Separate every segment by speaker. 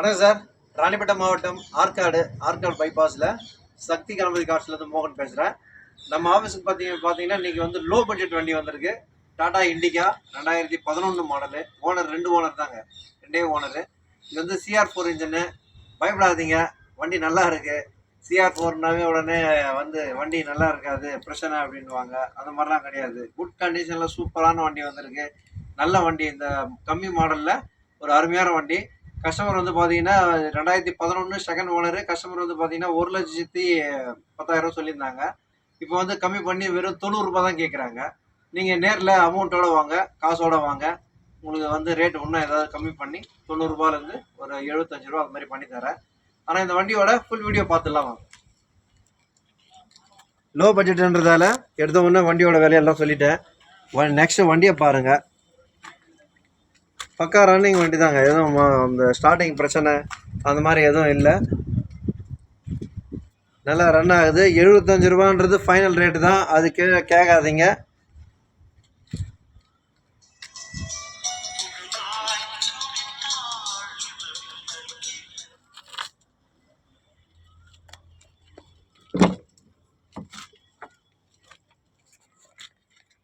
Speaker 1: வணக்கம் சார். ராணிப்பேட்டை மாவட்டம் ஆற்காடு பைபாஸில் சக்தி கணபதி கார்ஸ்லேருந்து மோகன் பேசுகிறேன். நம்ம ஆஃபீஸுக்கு பார்த்தீங்கன்னா இன்றைக்கி வந்து லோ பட்ஜெட் வண்டி வந்திருக்கு. Tata Indica 2011 model. Owner 2 owner தாங்க, 2 ஓனரு. இது வந்து CR4 இன்ஜினு. பயப்படாதீங்க, வண்டி நல்லா இருக்குது. CR4னாவே உடனே வந்து வண்டி நல்லா இருக்காது, பிரச்சனை அப்படின்வாங்க. அந்த மாதிரிலாம் கிடையாது. குட் கண்டிஷனில் சூப்பரான வண்டி வந்திருக்கு. நல்ல வண்டி. இந்த கம்மி மாடலில் ஒரு அருமையான வண்டி. கஸ்டமர் வந்து பார்த்தீங்கன்னா 2011 செகண்ட் ஓனரு. கஸ்டமர் வந்து பார்த்தீங்கன்னா 1,10,000 சொல்லியிருந்தாங்க. இப்போ வந்து கம்மி பண்ணி வெறும் 90 ரூபா தான் கேட்குறாங்க. நீங்கள் நேரில் அமௌண்ட்டோட வாங்க, காசோட வாங்க. உங்களுக்கு வந்து ரேட் இன்னும் ஏதாவது கம்மி பண்ணி 90 ரூபாயிலேருந்து ஒரு 75 ரூபா அது மாதிரி பண்ணி தரேன். ஆனால் இந்த வண்டியோட ஃபுல் வீடியோ பார்த்துடலாம் வாங்க. லோ பட்ஜெட்டுன்றதால எடுத்த உடனே வண்டியோட விலையெல்லாம் சொல்லிட்டேன். நெக்ஸ்ட் வண்டியை பாருங்கள். பக்கா ரன்னிங் வண்டி தாங்க. எதுவும் அந்த ஸ்டார்டிங் பிரச்சனை அந்த மாதிரி எதுவும் இல்லை. நல்லா ரன் ஆகுது. 75 ரூபான்றது ஃபைனல் ரேட்டு தான், அது கீழே கேட்காதீங்க.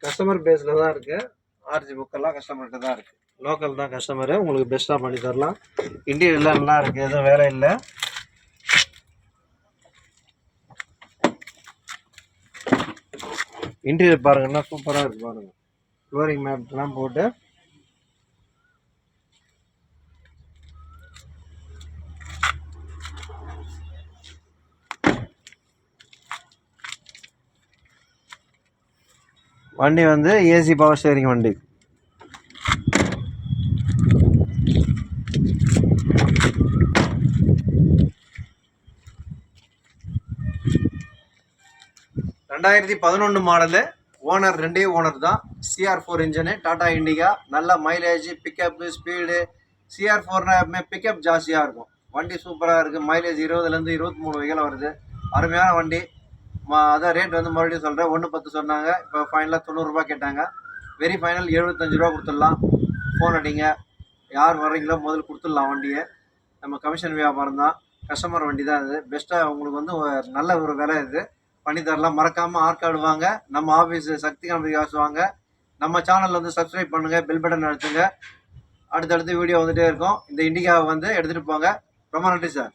Speaker 1: கஸ்டமர் பேஸில் தான் இருக்குது. ஆர்ஜி புக்கெல்லாம் கஸ்டமர்கிட்ட தான் இருக்குது. லோக்கல் தான் கஸ்டமரு. உங்களுக்கு பெஸ்ட்டாக பண்ணி தரலாம். இன்டீரியர்லாம் நல்லா இருக்குது, எதுவும் வேலை இல்லை. இன்டீரியர் பாருங்கன்னா சூப்பராக இருக்குது பாருங்கள். ஃப்ளோரிங் மேட்லாம் போட்டு வண்டி வந்து ஏசி பவர் ஸ்டேரிங் வண்டி. ரெண்டாயிரத்தி 11 மாடலு. ஓனர் 2 ஓனர் தான். CR4 engine, Tata Indica. நல்ல mileage, pickup, speed. CR4 pickup ஜாஸ்தியாக இருக்கும். வண்டி சூப்பராக இருக்குது. மைலேஜ் 20லேருந்து 23 வகையில் வருது. அருமையான வண்டி. அதான் ரேட் வந்து மறுபடியும் சொல்கிறேன். 1,10 சொன்னாங்க. இப்போ ஃபைனலாக 90 ரூபா கேட்டாங்க. வெரி ஃபைனல் 75 ரூபா கொடுத்துடலாம். ஃபோன் அடிங்க, யார் வர்றீங்களோ முதல்ல கொடுத்துடலாம் வண்டியை. நம்ம கமிஷன் வியாபாரம் தான், கஸ்டமர் வண்டி தான். இது பெஸ்ட்டாக உங்களுக்கு வந்து நல்ல ஒரு விலை இது பண்ணி தரலாம். மறக்காமல் ஆற்காடு வாங்க. நம்ம ஆஃபீஸு சக்தி கணபதி காசு வாங்க. நம்ம சேனலில் வந்து சப்ஸ்கிரைப் பண்ணுங்கள், பெல் பட்டன் அழுத்துங்க. அடுத்தடுத்து வீடியோ வந்துகிட்டே இருக்கும். இந்த இண்டிகாவை வந்து எடுத்துகிட்டு போங்க. ரொம்ப நன்றி சார்.